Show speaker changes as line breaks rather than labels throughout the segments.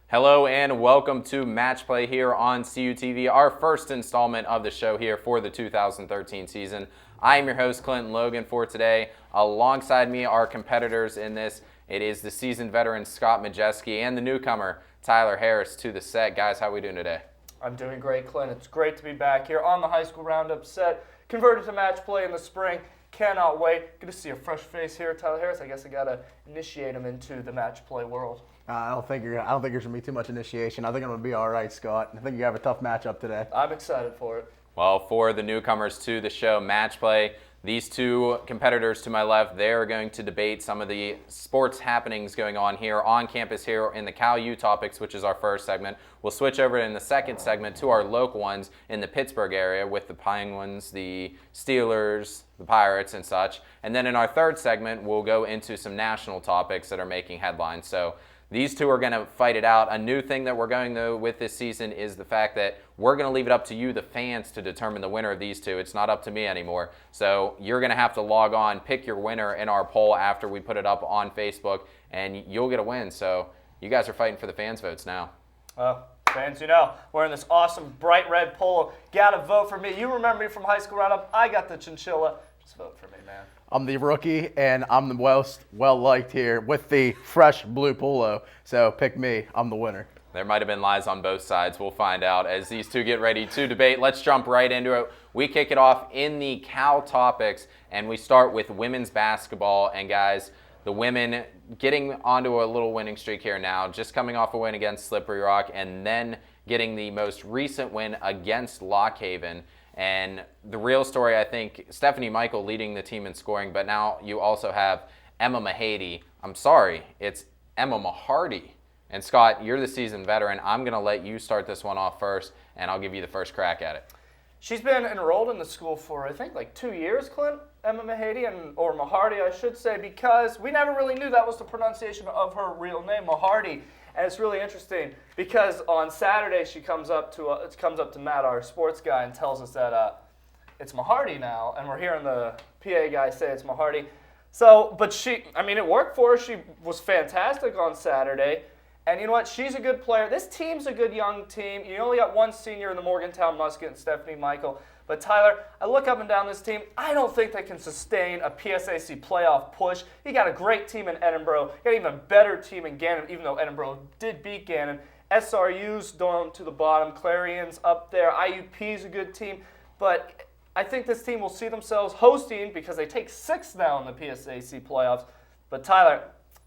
Hello and welcome to Match Play here on CUTV, our first installment of the show here for the 2013 season. I am your host, Clinton Logan, for today. Alongside me, our competitors in this, it is the seasoned veteran Scott Majeski and the newcomer Tyler Harris to the set. Guys, how are we doing today?
I'm doing great, Clint. It's great to be back here on the high school roundup set, converted to Match Play in the spring. Cannot wait. Good to see a fresh face here, Tyler Harris. I guess I gotta initiate him into the Match Play world.
I don't think there's gonna be too much initiation. I think I'm gonna be all right, Scott. I think you have a tough matchup today.
I'm excited for it.
Well, for the newcomers to the show, Match Play, these two competitors to my left, they're going to debate some of the sports happenings going on here on campus here in the Cal U Topics, which is our first segment. We'll switch over in the second segment to our local ones in the Pittsburgh area with the Penguins, the Steelers, the Pirates, and such. And then in our third segment, we'll go into some national topics that are making headlines. So these two are going to fight it out. A new thing that we're going though with this season is the fact that we're going to leave it up to you, the fans, to determine the winner of these two. It's not up to me anymore. So you're going to have to log on, pick your winner in our poll after we put it up on Facebook, and you'll get a win. So you guys are fighting for the fans' votes now.
Fans, wearing this awesome bright red polo. Gotta vote for me. You remember me from high school roundup. I got the chinchilla. Just vote for me, man.
I'm the rookie, and I'm the most well-liked here with the fresh blue polo. So pick me. I'm the winner.
There might have been lies on both sides. We'll find out as these two get ready to debate. Let's jump right into it. We kick it off in the Cal Topics, and we start with women's basketball. And guys, the women getting onto a little winning streak here now, just coming off a win against Slippery Rock, and then getting the most recent win against Lock Haven. And the real story, I think, Stephanie Michael leading the team in scoring, but now you also have Emma Mahady. I'm sorry, it's Emma Mahardy. And Scott, you're the seasoned veteran. I'm going to let you start this one off first, and I'll give you the first crack at it.
She's been enrolled in the school for, I think, like 2 years, Clint, Emma Mahady, or Mahardy, I should say, because we never really knew that was the pronunciation of her real name, Mahardy. And it's really interesting because on Saturday she comes up to Matt, our sports guy, and tells us that it's Mahardy now, and we're hearing the PA guy say it's Mahardy. So, but it worked for her. She was fantastic on Saturday. And you know what? She's a good player. This team's a good young team. You only got one senior in the Morgantown Musket, and Stephanie Michael. But Tyler, I look up and down this team. I don't think they can sustain a PSAC playoff push. You got a great team in Edinboro. You got an even better team in Gannon, even though Edinboro did beat Gannon. SRU's down to the bottom. Clarion's up there. IUP's a good team. But I think this team will see themselves hosting because they take 6th now in the PSAC playoffs. But Tyler,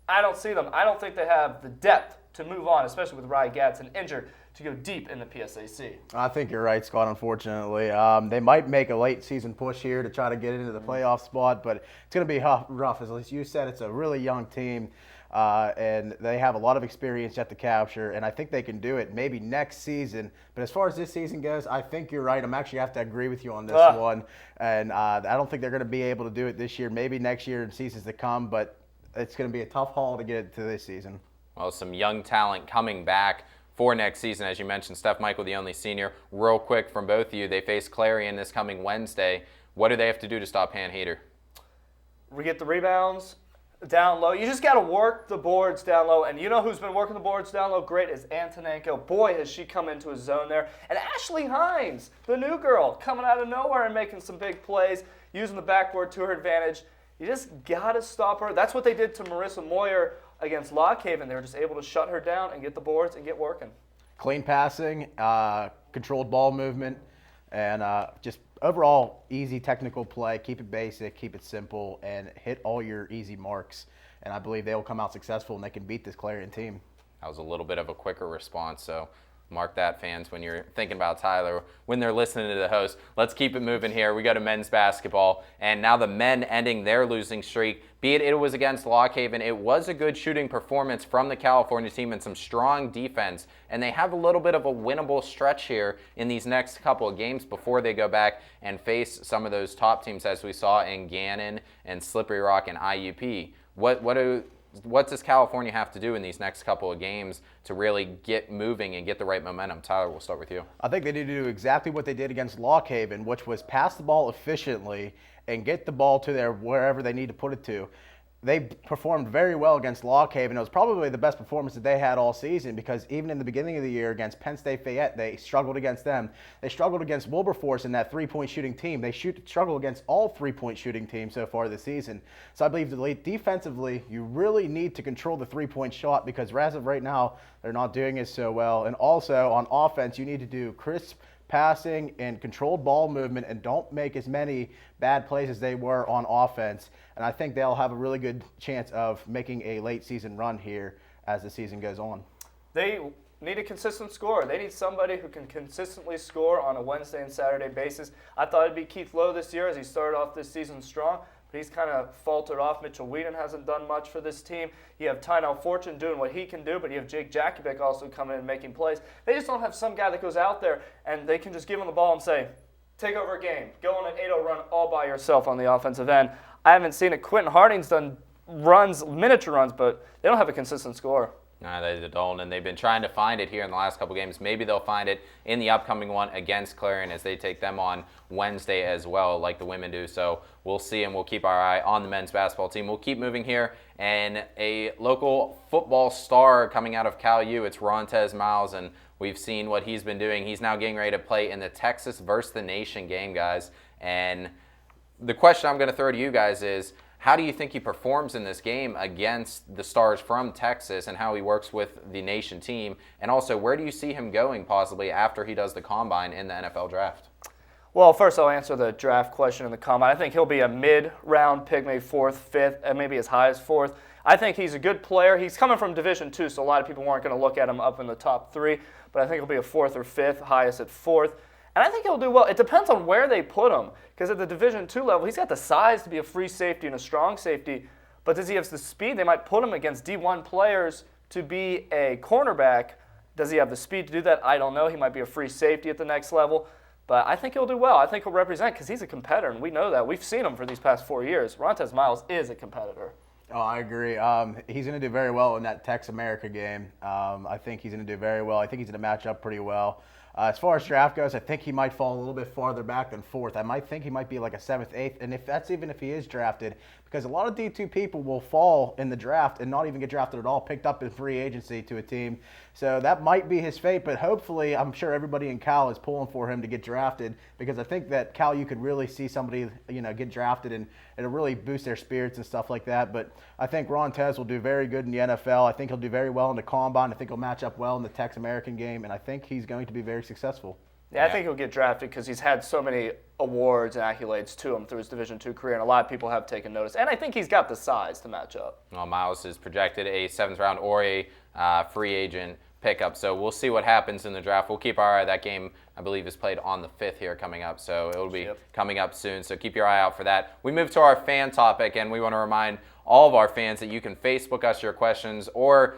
I don't see them. I don't think they have the depth to move on, especially with Rye Gadsden injured, to go deep in the PSAC.
I think you're right, Scott, unfortunately. They might make a late season push here to try to get into the playoff spot, but it's going to be rough. As you said, it's a really young team, and they have a lot of experience yet to capture, and I think they can do it maybe next season. But as far as this season goes, I think you're right. I'm actually have to agree with you on this one, and I don't think they're going to be able to do it this year, maybe next year and seasons to come, but it's going to be a tough haul to get it to this season.
Well, some young talent coming back for next season. As you mentioned, Steph Michael, the only senior. Real quick from both of you, they face Clarion this coming Wednesday. What do they have to do to stop Han Heater?
We get the rebounds down low. You just got to work the boards down low. And you know who's been working the boards down low great is Antonenko. Boy, has she come into his zone there. And Ashley Hines, the new girl, coming out of nowhere and making some big plays, using the backboard to her advantage. You just got to stop her. That's what they did to Marissa Moyer against Lock Haven. They were just able to shut her down and get the boards and get working.
Clean passing, controlled ball movement, and just overall easy technical play. Keep it basic, keep it simple, and hit all your easy marks. And I believe they will come out successful and they can beat this Clarion team.
That was a little bit of a quicker response, so mark that, fans, when you're thinking about Tyler, when they're listening to the host. Let's keep it moving here. We go to men's basketball, and now the men ending their losing streak. Be it was against Lock Haven, it was a good shooting performance from the California team and some strong defense, and they have a little bit of a winnable stretch here in these next couple of games before they go back and face some of those top teams as we saw in Gannon and Slippery Rock and IUP. What does California have to do in these next couple of games to really get moving and get the right momentum? Tyler, we'll start with you.
I think they need to do exactly what they did against Lock Haven, which was pass the ball efficiently and get the ball to wherever they need to put it to. they performed very well against Lock Haven. It was probably the best performance that they had all season because even in the beginning of the year against Penn State Fayette, they struggled against them. They struggled against Wilberforce in that three-point shooting team. They struggle against all three-point shooting teams so far this season. So I believe defensively, you really need to control the three-point shot because as of right now, they're not doing it so well. And also on offense, you need to do crisp passing and controlled ball movement and don't make as many bad plays as they were on offense. And I think they'll have a really good chance of making a late season run here as the season goes on.
They need a consistent scorer. They need somebody who can consistently score on a Wednesday and Saturday basis. I thought it'd be Keith Lowe this year as he started off this season strong, but he's kind of faltered off. Mitchell Whedon hasn't done much for this team. You have Tynell Fortune doing what he can do, but you have Jake Jakovic also coming in and making plays. They just don't have some guy that goes out there and they can just give him the ball and say, take over a game. Go on an 8-0 run all by yourself on the offensive end. I haven't seen it. Quentin Harding's done runs, miniature runs, but they don't have a consistent score.
No, they don't, and they've been trying to find it here in the last couple games. Maybe they'll find it in the upcoming one against Clarion as they take them on Wednesday as well, like the women do. So we'll see, and we'll keep our eye on the men's basketball team. We'll keep moving here, and a local football star coming out of Cal U, it's Rontez Miles, and we've seen what he's been doing. He's now getting ready to play in the Texas versus the Nation game, guys. And the question I'm going to throw to you guys is, how do you think he performs in this game against the Stars from Texas and how he works with the Nation team? And also, where do you see him going possibly after he does the Combine in the NFL Draft?
Well, first I'll answer the draft question in the Combine. I think he'll be a mid-round pick, maybe 4th, 5th, and maybe as high as 4th. I think he's a good player. He's coming from Division II, so a lot of people weren't going to look at him up in the top 3, but I think he'll be a 4th or 5th, highest at 4th. And I think he'll do well. It depends on where they put him, because at the Division II level, he's got the size to be a free safety and a strong safety, but does he have the speed? They might put him against D1 players to be a cornerback. Does he have the speed to do that? I don't know. He might be a free safety at the next level, but I think he'll do well. I think he'll represent because he's a competitor, and we know that. We've seen him for these past 4 years. Rontez Miles is a competitor.
Oh, I agree. He's going to do very well in that Tex America game. I think he's going to do very well. I think he's going to match up pretty well. As far as draft goes, I think he might fall a little bit farther back than 4th. I might think he might be like a 7th, 8th, and even if he is drafted, because a lot of D2 people will fall in the draft and not even get drafted at all, picked up in free agency to a team. So that might be his fate, but hopefully I'm sure everybody in Cal is pulling for him to get drafted because I think that Cal, you could really see somebody get drafted and it'll really boost their spirits and stuff like that. But I think Rontez will do very good in the NFL. I think he'll do very well in the Combine. I think he'll match up well in the Tex American game, and I think he's going to be very successful.
Yeah, I think he'll get drafted because he's had so many awards and accolades to him through his Division II career, and a lot of people have taken notice. And I think he's got the size to match up.
Well, Miles is projected a 7th round or a free agent pickup, so we'll see what happens in the draft. We'll keep our eye. That game, I believe, is played on the 5th here coming up, so it'll be coming up soon, so keep your eye out for that. We move to our fan topic, and we want to remind all of our fans that you can Facebook us your questions or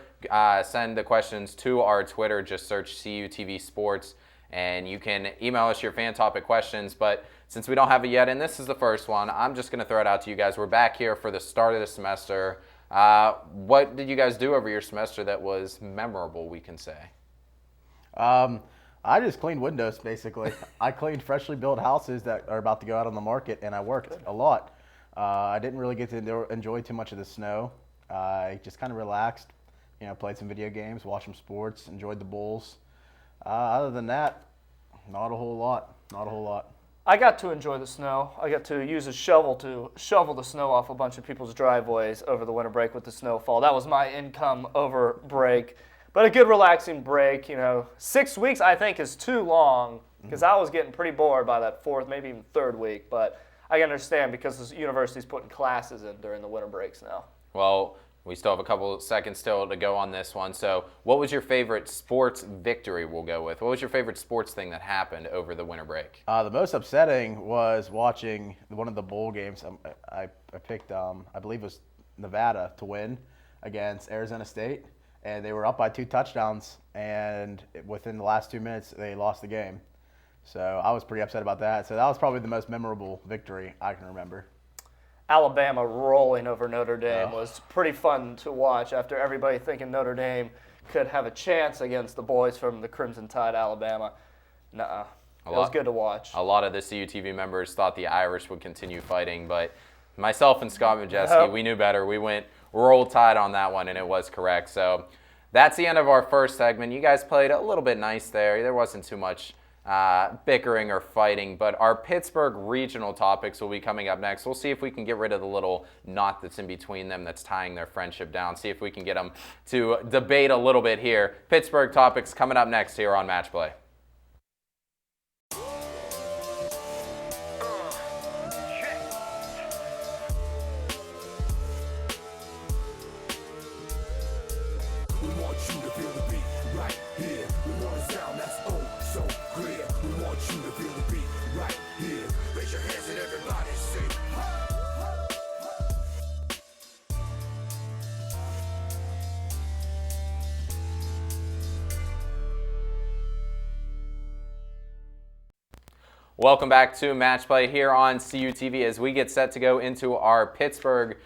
send the questions to our Twitter. Just search CUTV Sports. And you can email us your fan topic questions, but since we don't have it yet, and this is the first one, I'm just going to throw it out to you guys. We're back here for the start of the semester. What did you guys do over your semester that was memorable, we can say?
I just cleaned windows, basically. I cleaned freshly built houses that are about to go out on the market, and I worked a lot. I didn't really get to enjoy too much of the snow. I just kind of relaxed, played some video games, watched some sports, enjoyed the Bulls. Other than that, not a whole lot.
I got to enjoy the snow. I got to use a shovel to shovel the snow off a bunch of people's driveways over the winter break with the snowfall. That was my income over break. But a good relaxing break. 6 weeks I think is too long because I was getting pretty bored by that 4th, maybe even 3rd week. But I can understand because the university's putting classes in during the winter breaks now.
Well, we still have a couple seconds still to go on this one. So what was your favorite sports victory we'll go with? What was your favorite sports thing that happened over the winter break?
The most upsetting was watching one of the bowl games. I picked, I believe it was Nevada to win against Arizona State. And they were up by 2 touchdowns. And within the last 2 minutes, they lost the game. So I was pretty upset about that. So that was probably the most memorable victory I can remember.
Alabama rolling over Notre Dame was pretty fun to watch after everybody thinking Notre Dame could have a chance against the boys from the Crimson Tide, Alabama. Nuh-uh. It was good to watch.
A lot of the CUTV members thought the Irish would continue fighting, but Myself and Scott Majeski,
Yep.
we knew better. We went roll tide on that one, and it was correct. So that's the end of our first segment. You guys played a little bit nice there. There wasn't too much bickering or fighting, but our Pittsburgh regional topics will be coming up next. We'll see if we can get rid of the little knot that's in between them that's tying their friendship down. See if we can get them to debate a little bit here. Pittsburgh topics coming up next here on Match Play. Welcome back to Match Play here on CUTV as we get set to go into our Pittsburgh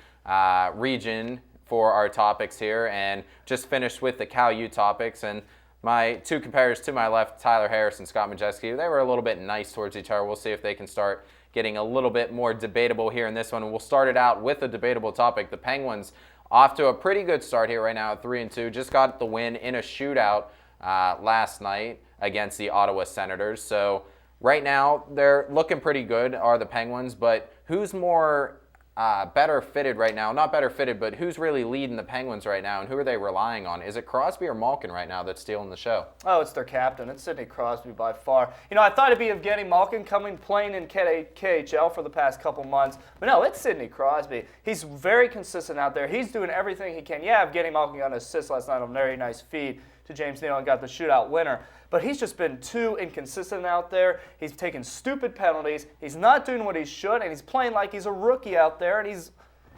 region for our topics here, and just finished with the Cal U topics. And my two competitors to my left, Tyler Harris and Scott Majeski, they were a little bit nice towards each other. We'll see if they can start getting a little bit more debatable here in this one. And we'll start it out with a debatable topic. The Penguins off to a pretty good start here right now at 3-2. Just got the win in a shootout last night against the Ottawa Senators. So right now, they're looking pretty good, are the Penguins, but who's more better fitted right now? Not better fitted, but who's really leading the Penguins right now, and who are they relying on? Is it Crosby or Malkin right now that's stealing the show?
Oh, it's their captain. It's Sidney Crosby by far. You know, I thought it'd be Evgeny Malkin playing in KHL for the past couple months, but no, it's Sidney Crosby. He's very consistent out there. He's doing everything he can. Yeah, Evgeny Malkin got an assist last night on a very nice feed to James Neal and got the shootout winner. But he's just been too inconsistent out there. He's taking stupid penalties. He's not doing what he should, and he's playing like he's a rookie out there, and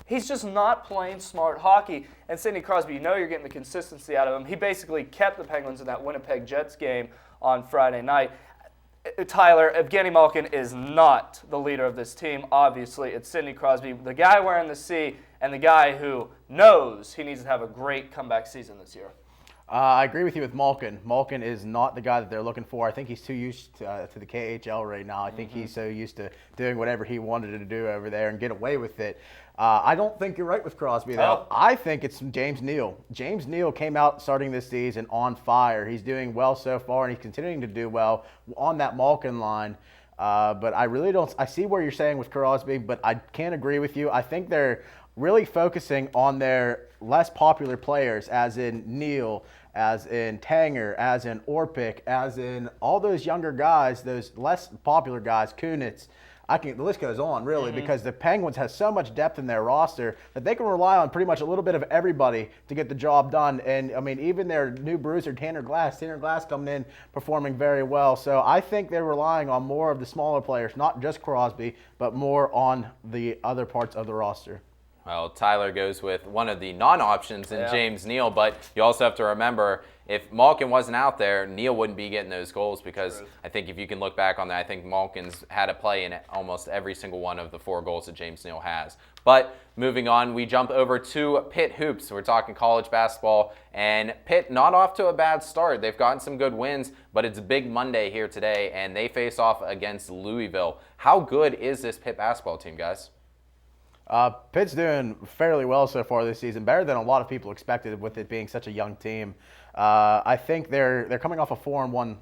he's just not playing smart hockey. And Sidney Crosby, you know you're getting the consistency out of him. He basically kept the Penguins in that Winnipeg Jets game on Friday night. Tyler, Evgeny Malkin is not the leader of this team. Obviously, it's Sidney Crosby, the guy wearing the C, and the guy who knows he needs to have a great comeback season this year.
I agree with you with Malkin. Malkin is not the guy that they're looking for. I think he's too used to the KHL right now. I think he's so used to doing whatever he wanted to do over there and get away with it. I don't think you're right with Crosby, though. I think it's James Neal. James Neal came out starting this season on fire. He's doing well so far, and he's continuing to do well on that Malkin line. But I really don't – I see where you're saying with Crosby, but I can't agree with you. I think they're really focusing on their less popular players, as in Neal, as in Tanger, as in Orpik, as in all those younger guys, those less popular guys, Kunitz. The list goes on, really, because the Penguins has so much depth in their roster that they can rely on pretty much a little bit of everybody to get the job done. And, I mean, even their new bruiser, Tanner Glass coming in, performing very well. So I think they're relying on more of the smaller players, not just Crosby, but more on the other parts of the roster.
Well, Tyler goes with one of the non-options in James Neal, but you also have to remember, if Malkin wasn't out there, Neal wouldn't be getting those goals, because I think if you can look back on that, I think Malkin's had a play in almost every single one of the 4 goals that James Neal has. But moving on, we jump over to Pitt Hoops. We're talking college basketball, and Pitt not off to a bad start. They've gotten some good wins, but it's a big Monday here today, and they face off against Louisville. How good is this Pitt basketball team, guys?
Pitt's doing fairly well so far this season, better than a lot of people expected with it being such a young team. I think they're coming off a 4-1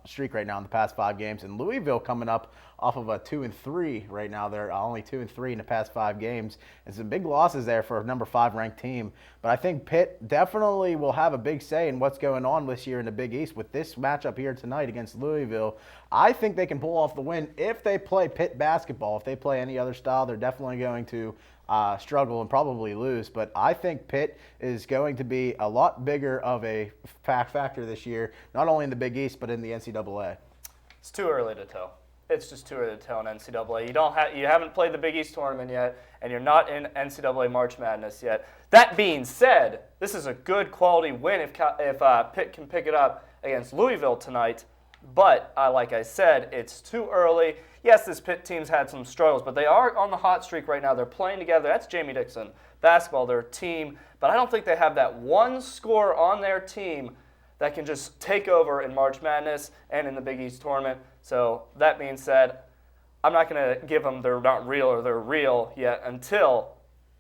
streak right now in the past 5 games, and Louisville coming up off of a 2-3 right now. They're only 2-3 in the past 5 games. And some big losses there for a number 5 ranked team. But I think Pitt definitely will have a big say in what's going on this year in the Big East with this matchup here tonight against Louisville. I think they can pull off the win if they play Pitt basketball. If they play any other style, they're definitely going to struggle and probably lose. But I think Pitt is going to be a lot bigger of a factor this year, not only in the Big East, but in the NCAA.
It's too early to tell. It's just too early to tell in NCAA. You haven't played the Big East tournament yet, and you're not in NCAA March Madness yet. That being said, this is a good quality win if Pitt can pick it up against Louisville tonight. But like I said, it's too early. Yes, this Pitt team's had some struggles, but they are on the hot streak right now. They're playing together. That's Jamie Dixon basketball, their team. But I don't think they have that one scorer on their team that can just take over in March Madness and in the Big East tournament. So that being said, I'm not going to give them they're not real or they're real yet until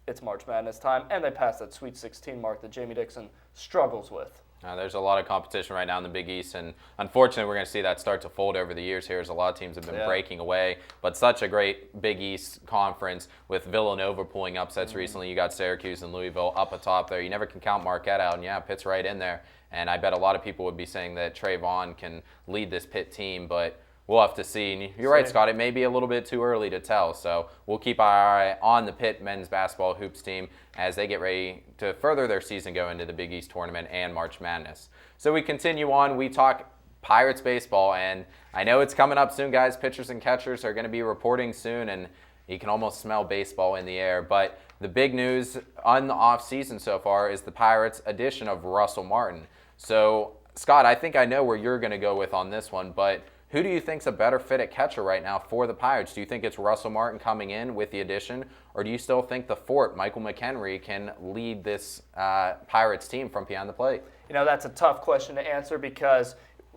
it's March Madness time and they pass that Sweet 16 mark that Jamie Dixon struggles with.
There's a lot of competition right now in the Big East, and unfortunately, we're going to see that start to fold over the years here as a lot of teams have been breaking away. But such a great Big East conference with Villanova pulling upsets recently. You got Syracuse and Louisville up atop there. You never can count Marquette out, and Pitt's right in there. And I bet a lot of people would be saying that Trey Vaughn can lead this Pitt team, but we'll have to see. And you're right, Scott. It may be a little bit too early to tell. So we'll keep our eye on the Pitt men's basketball hoops team as they get ready to further their season, go into the Big East tournament and March Madness. So we continue on. We talk Pirates baseball, and I know it's coming up soon, guys. Pitchers and catchers are going to be reporting soon, and you can almost smell baseball in the air. But the big news on the offseason so far is the Pirates' addition of Russell Martin. So, Scott, I think I know where you're going to go with on this one, but who do you think's a better fit at catcher right now for the Pirates? Do you think it's Russell Martin coming in with the addition, or do you still think the Fort, Michael McHenry, can lead this Pirates team from behind the plate?
That's a tough question to answer because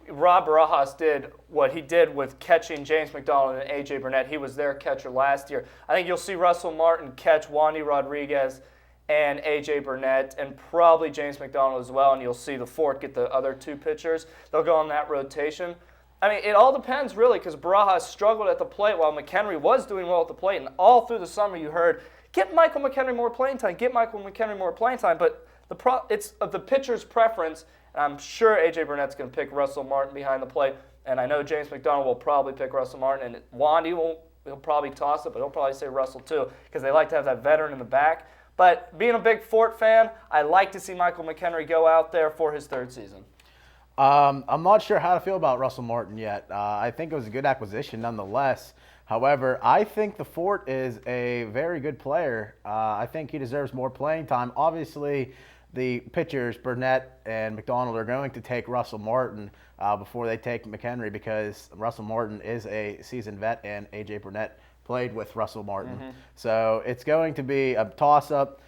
Rob Barajas did what he did with catching James McDonald and A.J. Burnett. He was their catcher last year. I think you'll see Russell Martin catch Wandy Rodriguez and A.J. Burnett, and probably James McDonald as well, and you'll see the Fort get the other two pitchers. They'll go on that rotation. I mean, it all depends, really, because Barajas struggled at the plate while McHenry was doing well at the plate, and all through the summer you heard, get Michael McHenry more playing time, get Michael McHenry more playing time, but it's of the pitcher's preference, and I'm sure A.J. Burnett's going to pick Russell Martin behind the plate, and I know James McDonald will probably pick Russell Martin, and Wandy he'll probably toss it, but he'll probably say Russell too, because they like to have that veteran in the back. But being a big Fort fan, I like to see Michael McHenry go out there for his third season.
I'm not sure how to feel about Russell Martin yet. I think it was a good acquisition nonetheless. However, I think the Fort is a very good player. I think he deserves more playing time. Obviously, the pitchers, Burnett and McDonald, are going to take Russell Martin before they take McHenry because Russell Martin is a seasoned vet and A.J. Burnett played with Russell Martin. So it's going to be a toss-up.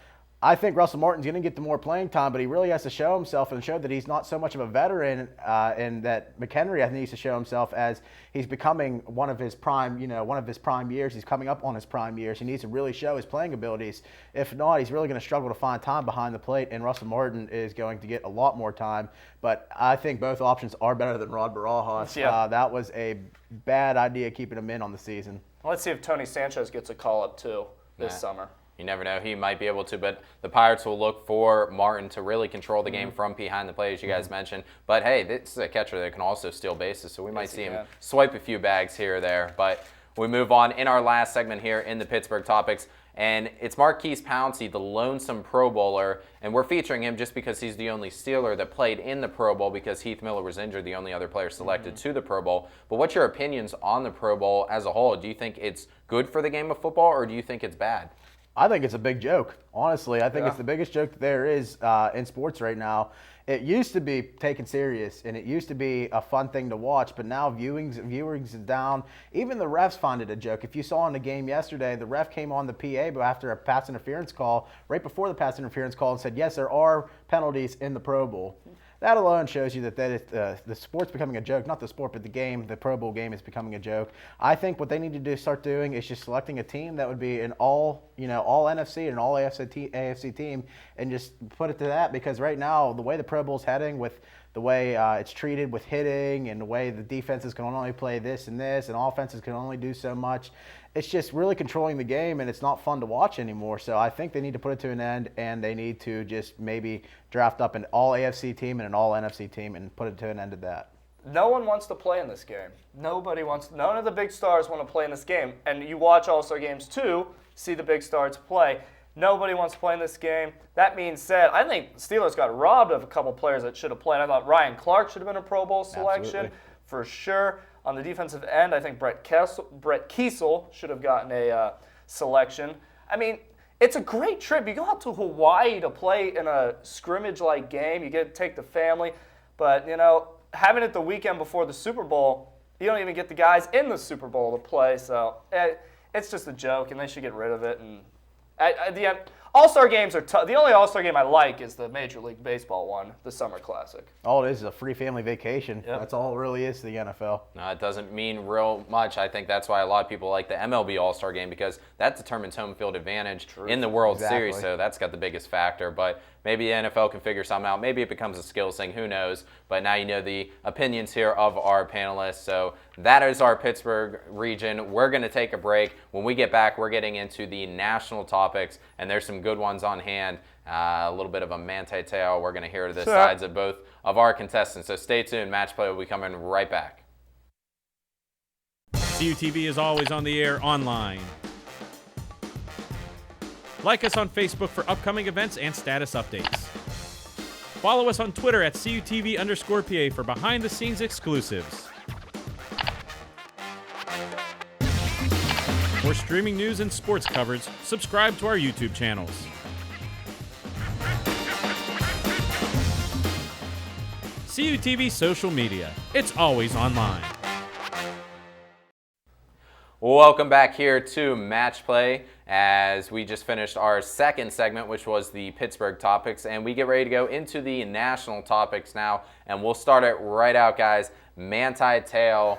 I think Russell Martin's going to get the more playing time, but he really has to show himself and show that he's not so much of a veteran, and that McHenry, I think, needs to show himself as he's becoming one of his prime years. He's coming up on his prime years. He needs to really show his playing abilities. If not, he's really going to struggle to find time behind the plate, and Russell Martin is going to get a lot more time. But I think both options are better than Rod Barajas.
Yeah.
That was a bad idea keeping him in on the season.
Let's see if Tony Sanchez gets a call-up, too, this summer.
You never know. He might be able to, but the Pirates will look for Martin to really control the game from behind the plate, as you guys mentioned. But, hey, this is a catcher that can also steal bases, so we might see him swipe a few bags here or there. But we move on in our last segment here in the Pittsburgh Topics, and it's Maurkice Pouncey, the lonesome Pro Bowler, and we're featuring him just because he's the only Steeler that played in the Pro Bowl because Heath Miller was injured, the only other player selected to the Pro Bowl. But what's your opinions on the Pro Bowl as a whole? Do you think it's good for the game of football, or do you think it's bad?
I think it's a big joke. Honestly, I think it's the biggest joke that there is in sports right now. It used to be taken serious, and it used to be a fun thing to watch, but now viewings is down. Even the refs find it a joke. If you saw in the game yesterday, the ref came on the PA but after a pass interference call, right before the pass interference call, and said, yes, there are penalties in the Pro Bowl. That alone shows you that the sport's becoming a joke. Not the sport, but the game, the Pro Bowl game is becoming a joke. I think what they need to start doing is just selecting a team that would be an all NFC and an all AFC team, and just put it to that. Because right now, the way the Pro Bowl's heading, with the way it's treated with hitting, and the way the defenses can only play this and this, and offenses can only do so much, it's just really controlling the game, and it's not fun to watch anymore. So I think they need to put it to an end, and they need to just maybe draft up an all AFC team and an all NFC team and put it to an end of that.
No one wants to play in this game. None of the big stars want to play in this game. And you watch All-Star games too, see the big stars play. Nobody wants to play in this game. That being said, I think Steelers got robbed of a couple players that should have played. I thought Ryan Clark should have been a Pro Bowl selection for sure. On the defensive end, I think Brett Kiesel should have gotten a selection. I mean, it's a great trip. You go out to Hawaii to play in a scrimmage-like game. You get to take the family. But, having it the weekend before the Super Bowl, you don't even get the guys in the Super Bowl to play. So it's just a joke, and they should get rid of it. And at the end, All-Star games are tough. The only All-Star game I like is the Major League Baseball one, the Summer Classic.
All it is a free family vacation.
Yep.
That's all it really is to the NFL.
No, it doesn't mean real much. I think that's why a lot of people like the MLB All-Star Game, because that determines home field advantage in the World Series. So that's got the biggest factor. But maybe the NFL can figure something out. Maybe it becomes a skills thing. Who knows? But now you know the opinions here of our panelists. So that is our Pittsburgh region. We're going to take a break. When we get back, we're getting into the national topics, and there's some good ones on hand. A little bit of a Manti Te'o. We're going to hear the sides of both of our contestants. So stay tuned. Match Play will be coming right back.
CUTV is always on the air online. Like us on Facebook for upcoming events and status updates. Follow us on Twitter at CUTV_PA for behind-the-scenes exclusives. For streaming news and sports coverage, subscribe to our YouTube channels. CUTV social media. It's always online.
Welcome back here to Match Play as we just finished our second segment, which was the Pittsburgh topics, and we get ready to go into the national topics now, and we'll start it right out, guys. Manti Te'o,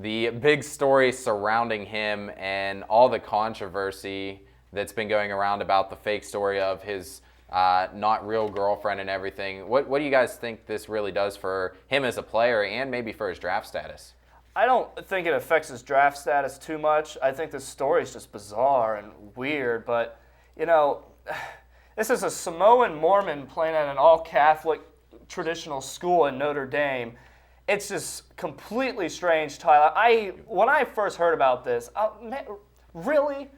the big story surrounding him and all the controversy that's been going around about the fake story of his not real girlfriend and everything. What do you guys think this really does for him as a player and maybe for his draft status?
I don't think it affects his draft status too much. I think this story is just bizarre and weird, but, you know, this is a Samoan Mormon playing at an all-Catholic traditional school in Notre Dame. It's just completely strange, Tyler. When I first heard about this, really?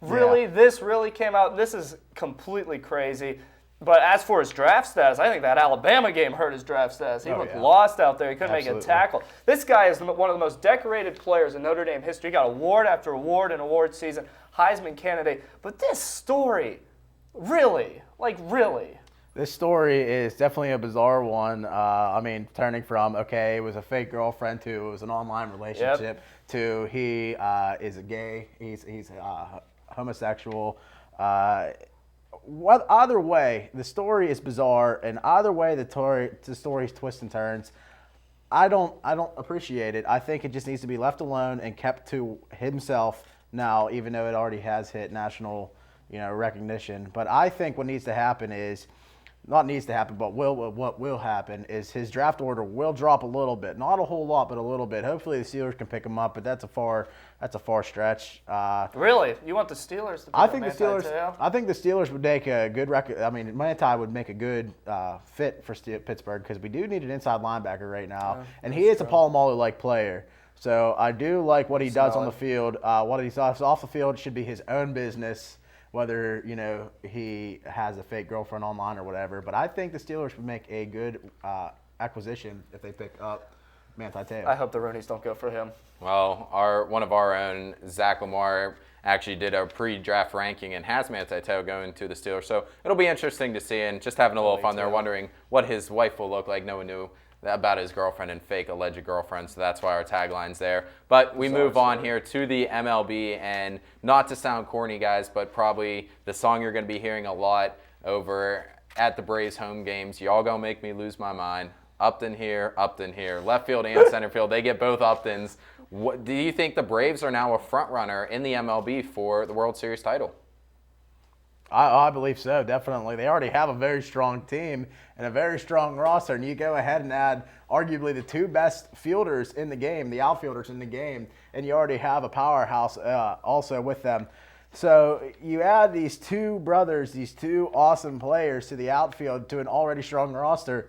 Yeah.
This really came out? This is completely crazy. But as for his draft status, I think that Alabama game hurt his draft status. He looked lost out there. He couldn't make a tackle. This guy is one of the most decorated players in Notre Dame history. He got award after award in award season, Heisman candidate. But this story, really?
This story is definitely a bizarre one. I mean, turning from, okay, it was a fake girlfriend to it was an online relationship to he is a gay, he's homosexual. Either way, the story is bizarre, and either way the story's twists and turns. I don't appreciate it. I think it just needs to be left alone and kept to himself now, even though it already has hit national, recognition. But I think what needs to happen is, not needs to happen, but what will happen is his draft order will drop a little bit, not a whole lot, but a little bit. Hopefully the Steelers can pick him up, but that's a far stretch.
Really? You want the Steelers to pick
I think
up
the
Manti
Steelers.
Te'o?
I think the Steelers would make a good record. I mean, Manti would make a good fit for Pittsburgh because we do need an inside linebacker right now, and he is a Paul Mahler-like player. So I do like what he does on the field. What he does off the field should be his own business, whether he has a fake girlfriend online or whatever. But I think the Steelers would make a good acquisition if they pick up Manti Te'o.
I hope the Roonies don't go for him.
Well, one of our own, Zach Lamar, actually did a pre-draft ranking and has Manti Te'o going to the Steelers. So it'll be interesting to see, and just having a little fun there, wondering what his wife will look like. No one knew about his girlfriend and fake alleged girlfriend, so that's why our tagline's there. But we move on here to the MLB, and not to sound corny, guys, but probably the song you're going to be hearing a lot over at the Braves home games. Y'all gonna make me lose my mind. Upton here, Upton here. Left field and center field, they get both Uptons. Do you think the Braves are now a front runner in the MLB for the World Series title?
I believe so, definitely. They already have a very strong team and a very strong roster, and you go ahead and add arguably the two best fielders in the game, the outfielders in the game, and you already have a powerhouse also with them. So you add these two brothers, these two awesome players to the outfield to an already strong roster.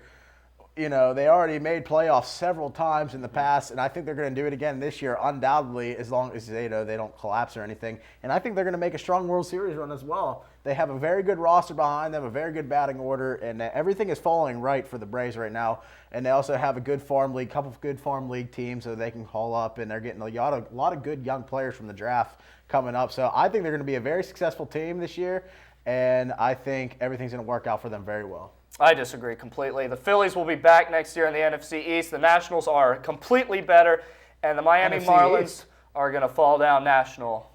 They already made playoffs several times in the past, and I think they're going to do it again this year, undoubtedly, as long as they don't collapse or anything. And I think they're going to make a strong World Series run as well. They have a very good roster behind them, a very good batting order, and everything is falling right for the Braves right now. And they also have a good farm league, couple of good farm league teams so they can haul up, and they're getting a lot of good young players from the draft coming up. So I think they're going to be a very successful team this year, and I think everything's going to work out for them very well.
I disagree completely. The Phillies will be back next year in the NFC East. The Nationals are completely better, and the Miami
NFC
Marlins
East.
are going to fall down National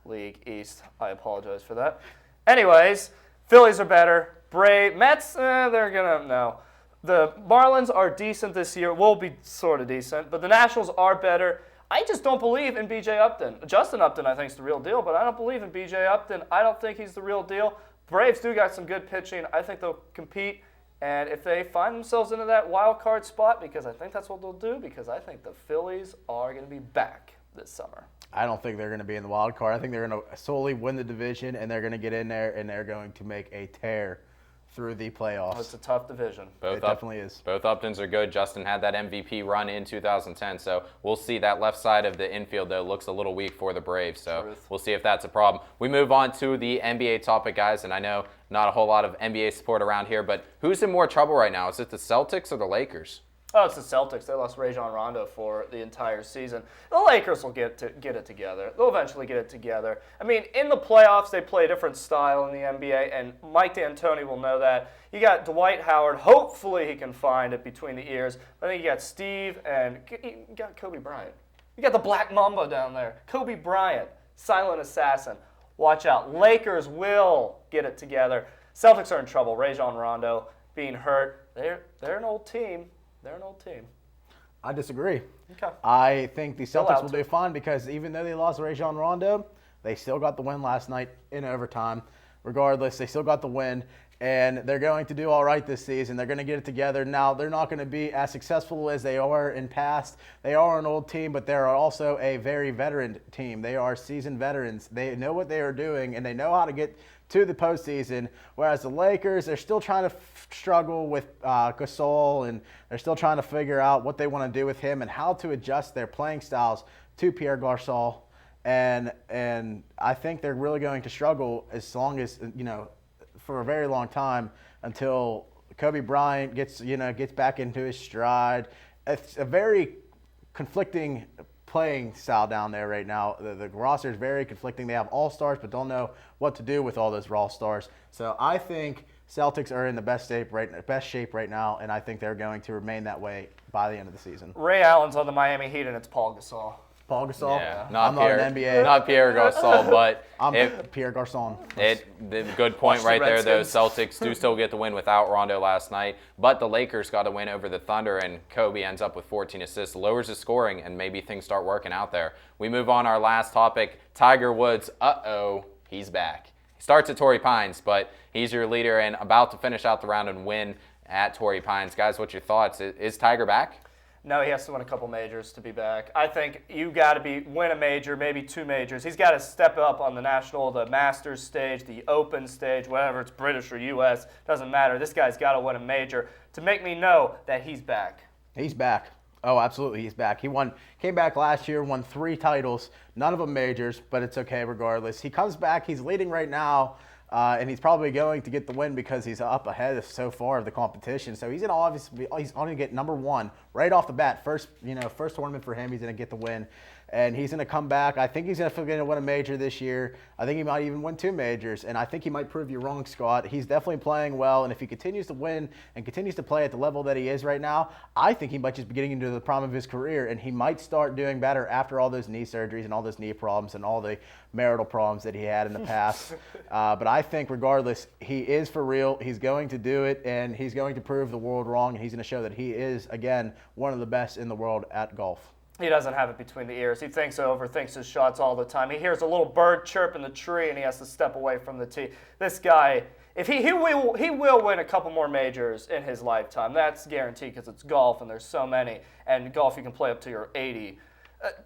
League East. I apologize for that. Anyways, Phillies are better. Mets, they're going to, no. The Marlins are decent this year, will be sort of decent, but the Nationals are better. I just don't believe in B.J. Upton. Justin Upton, I think, is the real deal, but I don't believe in B.J. Upton. I don't think he's the real deal. Braves do got some good pitching. I think they'll compete. And if they find themselves into that wild card spot, because I think that's what they'll do, because I think the Phillies are going to be back this summer.
I don't think they're going to be in the wild card. I think they're going to solely win the division, and they're going to get in there, and they're going to make a tear through the playoffs.
Oh, it's a tough division.
It definitely is.
Both Uptons are good. Justin had that MVP run in 2010, so we'll see. That left side of the infield, though, looks a little weak for the Braves, so we'll see if that's a problem. We move on to the NBA topic, guys, and I know not a whole lot of NBA support around here, but who's in more trouble right now? Is it the Celtics or the Lakers?
Oh, it's the Celtics. They lost Rajon Rondo for the entire season. The Lakers will get it together. They'll eventually get it together. I mean, in the playoffs, they play a different style in the NBA, and Mike D'Antoni will know that. You got Dwight Howard. Hopefully he can find it between the ears. I think you got Steve and you got Kobe Bryant. You got the Black Mamba down there. Kobe Bryant, silent assassin. Watch out. Lakers will get it together. Celtics are in trouble. Rajon Rondo being hurt. They're an old team. They're an old team.
I disagree.
Okay.
I think the Celtics will
to.
do fine because even though they lost Rajon Rondo, they still got the win last night in overtime. Regardless, they still got the win, and they're going to do all right this season. They're going to get it together. Now, they're not going to be as successful as they are in past. They are an old team, but they're also a very veteran team. They are seasoned veterans. They know what they are doing, and they know how to get to the postseason, whereas the Lakers, they're still trying to struggle with Gasol, and they're still trying to figure out what they want to do with him and how to adjust their playing styles to Pierre Gasol. And I think they're really going to struggle as long as, for a very long time until Kobe Bryant gets back into his stride. It's a very conflicting playing style down there right now. The roster is very conflicting. They have all-stars but don't know what to do with all those raw stars. So I think Celtics are in the best shape right now, and I think they're going to remain that way by the end of the season.
Ray Allen's on the Miami Heat, and it's Paul Gasol.
Paul Gasol?
Yeah,
I'm not an NBA.
Not Pierre Gasol, but
I'm Pierre Garçon.
The good point right there, though. Celtics do still get the win without Rondo last night, but the Lakers got a win over the Thunder, and Kobe ends up with 14 assists, lowers his scoring, and maybe things start working out there. We move on our last topic. Tiger Woods, he's back. He starts at Torrey Pines, but he's your leader and about to finish out the round and win at Torrey Pines. Guys, what's your thoughts? Is Tiger back?
No, he has to win a couple majors to be back. I think you got to win a major, maybe two majors. He's got to step up on the national, the Masters stage, the Open stage, whatever it's British or U.S. doesn't matter. This guy's got to win a major to make me know that he's back.
He's back. Oh, absolutely, he's back. Came back last year, won 3 titles, none of them majors, but it's okay regardless. He comes back. He's leading right now. And he's probably going to get the win because he's up ahead so far of the competition. So he's going to get number 1 right off the bat. First tournament for him. He's going to get the win, and he's going to come back. I think he's going to win a major this year. I think he might even win 2 majors, and I think he might prove you wrong, Scott. He's definitely playing well, and if he continues to win and continues to play at the level that he is right now, I think he might just be getting into the prime of his career, and he might start doing better after all those knee surgeries and all those knee problems and all the marital problems that he had in the past. But I think regardless, he is for real. He's going to do it, and he's going to prove the world wrong, and he's going to show that he is, again, one of the best in the world at golf.
He doesn't have it between the ears. He overthinks his shots all the time. He hears a little bird chirp in the tree, and he has to step away from the tee. This guy, if he will win a couple more majors in his lifetime. That's guaranteed because it's golf, and there's so many. And golf, you can play up to your 80.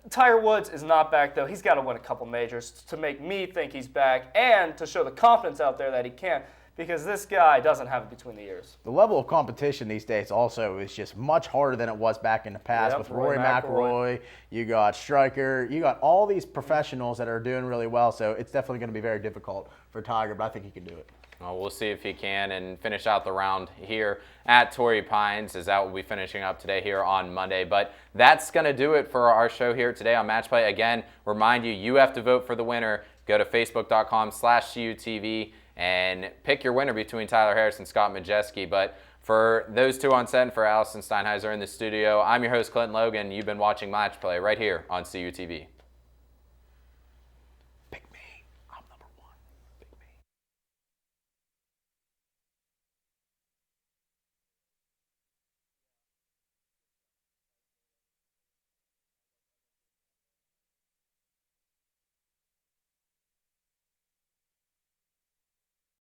Tiger Woods is not back, though. He's got to win a couple majors to make me think he's back and to show the confidence out there that he can, because this guy doesn't have it between the ears.
The level of competition these days also is just much harder than it was back in the past. With Rory McIlroy, you got Striker, you got all these professionals that are doing really well, so it's definitely going to be very difficult for Tiger, but I think he can do it.
Well, we'll see if he can and finish out the round here at Torrey Pines, as that will be finishing up today here on Monday. But that's going to do it for our show here today on Match Play. Again, remind you have to vote for the winner. Go to facebook.com/CUTV and pick your winner between Tyler Harris and Scott Majeski. But for those two on set and for Allison Steinheiser in the studio, I'm your host, Clinton Logan. You've been watching Match Play right here on CUTV.